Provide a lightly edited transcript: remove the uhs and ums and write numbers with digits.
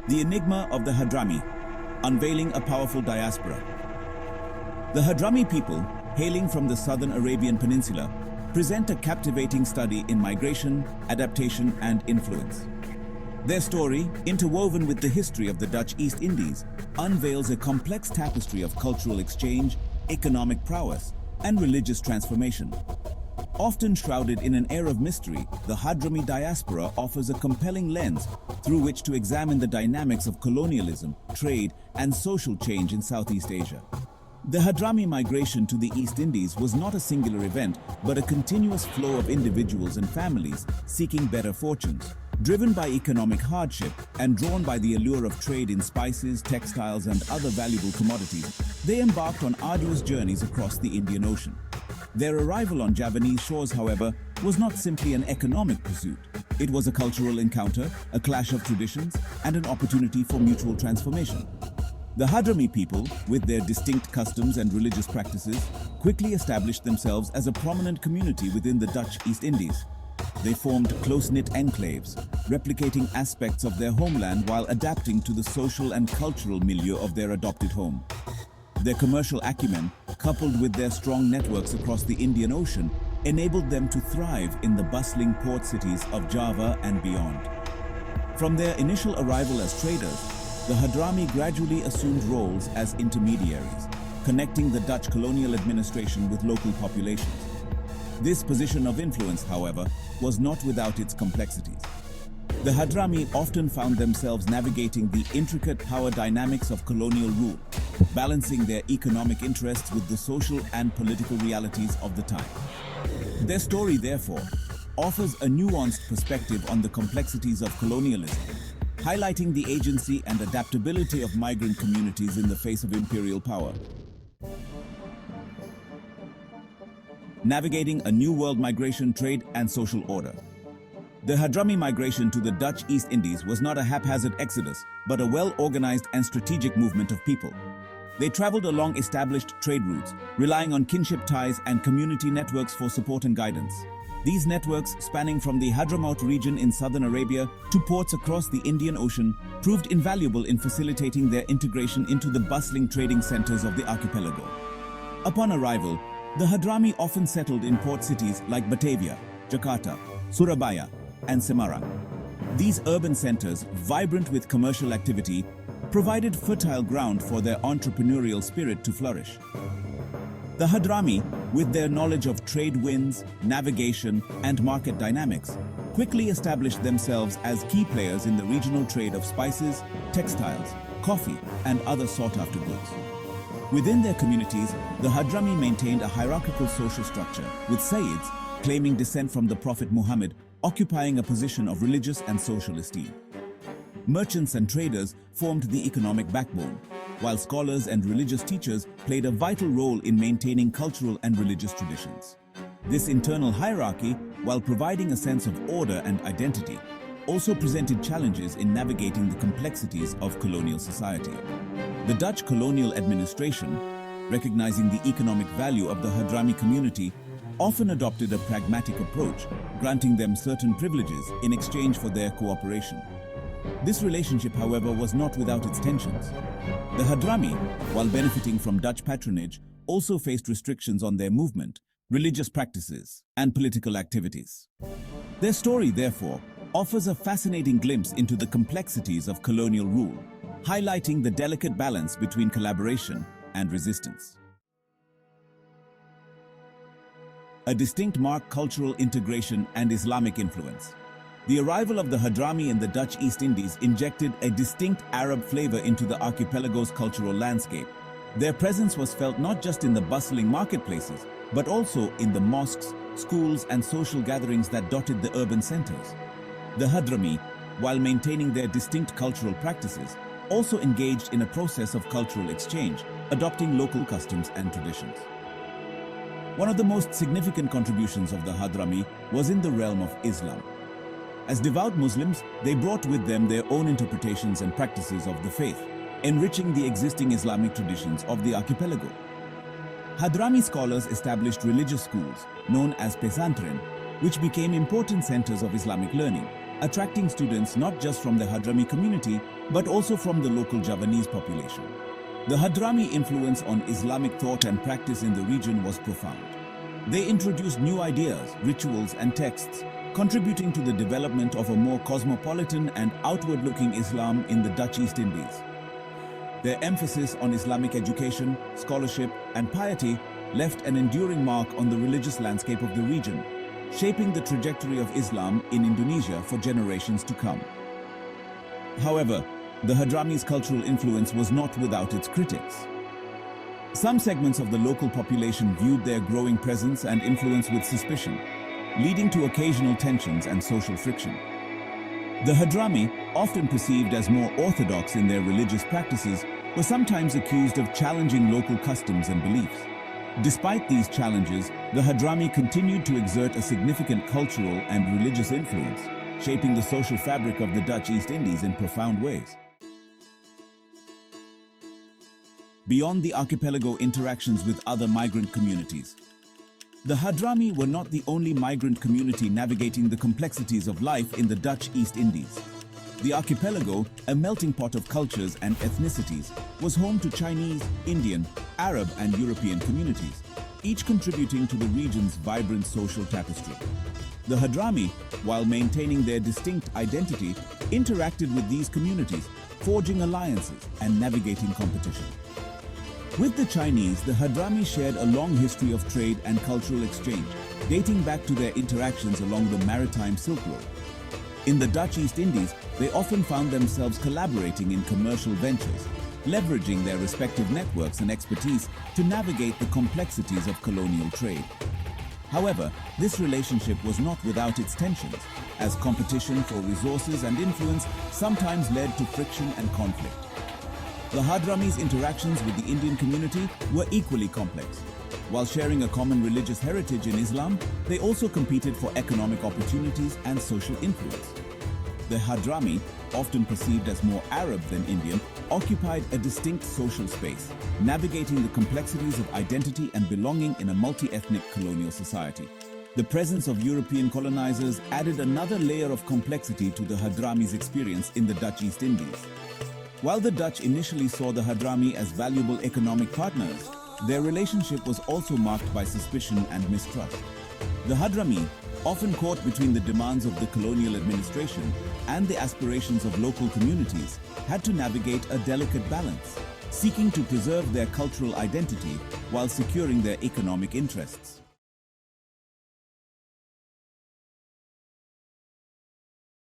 The Enigma of the Hadramy, unveiling a powerful diaspora. The Hadramy people, hailing from the southern Arabian Peninsula, present a captivating study in migration, adaptation, and influence. Their story, interwoven with the history of the Dutch East Indies, unveils a complex tapestry of cultural exchange, economic prowess, and religious transformation. Often shrouded in an air of mystery, the Hadramy diaspora offers a compelling lens through which to examine the dynamics of colonialism, trade, and social change in Southeast Asia. The Hadramy migration to the East Indies was not a singular event, but a continuous flow of individuals and families seeking better fortunes. Driven by economic hardship and drawn by the allure of trade in spices, textiles, and other valuable commodities, they embarked on arduous journeys across the Indian Ocean. Their arrival on Javanese shores, however, was not simply an economic pursuit. It was a cultural encounter, a clash of traditions, and an opportunity for mutual transformation. The Hadramy people, with their distinct customs and religious practices, quickly established themselves as a prominent community within the Dutch East Indies. They formed close-knit enclaves, replicating aspects of their homeland while adapting to the social and cultural milieu of their adopted home. Their commercial acumen, coupled with their strong networks across the Indian Ocean, enabled them to thrive in the bustling port cities of Java and beyond. From their initial arrival as traders, the Hadramy gradually assumed roles as intermediaries, connecting the Dutch colonial administration with local populations. This position of influence, however, was not without its complexities. The Hadramy often found themselves navigating the intricate power dynamics of colonial rule, balancing their economic interests with the social and political realities of the time. Their story, therefore, offers a nuanced perspective on the complexities of colonialism, highlighting the agency and adaptability of migrant communities in the face of imperial power. Navigating a new world migration, trade, and social order. The Hadramy migration to the Dutch East Indies was not a haphazard exodus, but a well-organized and strategic movement of people. They traveled along established trade routes, relying on kinship ties and community networks for support and guidance. These networks, spanning from the Hadramaut region in southern Arabia to ports across the Indian Ocean, proved invaluable in facilitating their integration into the bustling trading centers of the archipelago. Upon arrival, the Hadramy often settled in port cities like Batavia, Jakarta, Surabaya, and Semarang. These urban centers, vibrant with commercial activity, provided fertile ground for their entrepreneurial spirit to flourish. The Hadramy, with their knowledge of trade winds, navigation, and market dynamics, quickly established themselves as key players in the regional trade of spices, textiles, coffee, and other sought-after goods. Within their communities, the Hadramy maintained a hierarchical social structure, with Sayyids, claiming descent from the Prophet Muhammad, occupying a position of religious and social esteem. Merchants and traders formed the economic backbone, while scholars and religious teachers played a vital role in maintaining cultural and religious traditions. This internal hierarchy, while providing a sense of order and identity, also presented challenges in navigating the complexities of colonial society. The Dutch colonial administration, recognizing the economic value of the Hadramy community, often adopted a pragmatic approach, granting them certain privileges in exchange for their cooperation. This relationship, however, was not without its tensions. The Hadramy, while benefiting from Dutch patronage, also faced restrictions on their movement, religious practices, and political activities. Their story, therefore, offers a fascinating glimpse into the complexities of colonial rule, highlighting the delicate balance between collaboration and resistance. A distinct marked cultural integration and Islamic influence. The arrival of the Hadramy in the Dutch East Indies injected a distinct Arab flavor into the archipelago's cultural landscape. Their presence was felt not just in the bustling marketplaces, but also in the mosques, schools, and social gatherings that dotted the urban centers. The Hadramy, while maintaining their distinct cultural practices, also engaged in a process of cultural exchange, adopting local customs and traditions. One of the most significant contributions of the Hadramy was in the realm of Islam. As devout Muslims, they brought with them their own interpretations and practices of the faith, enriching the existing Islamic traditions of the archipelago. Hadramy scholars established religious schools, known as pesantren, which became important centers of Islamic learning, attracting students not just from the Hadramy community, but also from the local Javanese population. The Hadramy influence on Islamic thought and practice in the region was profound. They introduced new ideas, rituals, and texts, contributing to the development of a more cosmopolitan and outward-looking Islam in the Dutch East Indies. Their emphasis on Islamic education, scholarship, and piety left an enduring mark on the religious landscape of the region, shaping the trajectory of Islam in Indonesia for generations to come. However, the Hadramy's cultural influence was not without its critics. Some segments of the local population viewed their growing presence and influence with suspicion, leading to occasional tensions and social friction. The Hadramy, often perceived as more orthodox in their religious practices, were sometimes accused of challenging local customs and beliefs. Despite these challenges, the Hadramy continued to exert a significant cultural and religious influence, shaping the social fabric of the Dutch East Indies in profound ways. Beyond the archipelago interactions with other migrant communities, the Hadramy were not the only migrant community navigating the complexities of life in the Dutch East Indies. The archipelago, a melting pot of cultures and ethnicities, was home to Chinese, Indian, Arab, and European communities, each contributing to the region's vibrant social tapestry. The Hadramy, while maintaining their distinct identity, interacted with these communities, forging alliances and navigating competition. With the Chinese, the Hadramy shared a long history of trade and cultural exchange, dating back to their interactions along the maritime Silk Road. In the Dutch East Indies, they often found themselves collaborating in commercial ventures, leveraging their respective networks and expertise to navigate the complexities of colonial trade. However, this relationship was not without its tensions, as competition for resources and influence sometimes led to friction and conflict. The Hadramy's interactions with the Indian community were equally complex. While sharing a common religious heritage in Islam, they also competed for economic opportunities and social influence. The Hadramy, often perceived as more Arab than Indian, occupied a distinct social space, navigating the complexities of identity and belonging in a multi-ethnic colonial society. The presence of European colonizers added another layer of complexity to the Hadramy's experience in the Dutch East Indies. While the Dutch initially saw the Hadramy as valuable economic partners, their relationship was also marked by suspicion and mistrust. The Hadramy, often caught between the demands of the colonial administration and the aspirations of local communities, had to navigate a delicate balance, seeking to preserve their cultural identity while securing their economic interests.